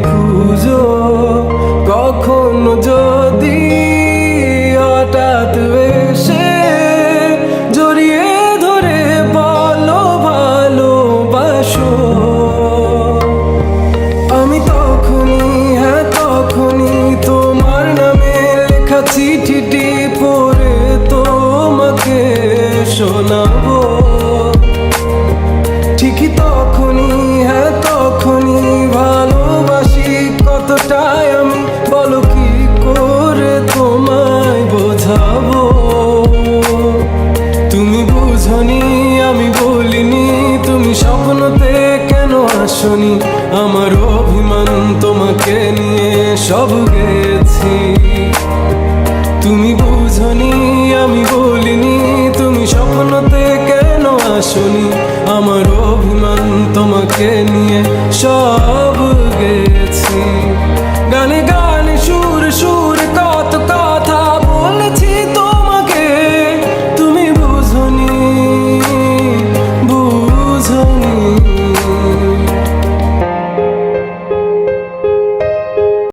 খুঁজো কখনো যদি হঠাৎ এসে জড়িয়ে ধরে বলো ভালোবাসো। আমি তখনই, হ্যাঁ তখনই তোমার নামে লেখা চিঠিটি পড়ে তোমাকে শোনাবো। ঠিকই তখনই, হ্যাঁ তখনই ভালোবাসি কতটাই আমি, বলো কি করে তোমায় বোঝাবো। তুমি বুঝনি আমি বলিনি, তুমি স্বপ্নতে কেন আসনি, আমার অভিমান তোমাকে নিয়ে সব গেছি। তুমি বুঝনি আমি বলিনি, তুমি স্বপ্নতে কেন আসনি, আমার অভিমান তোমাকে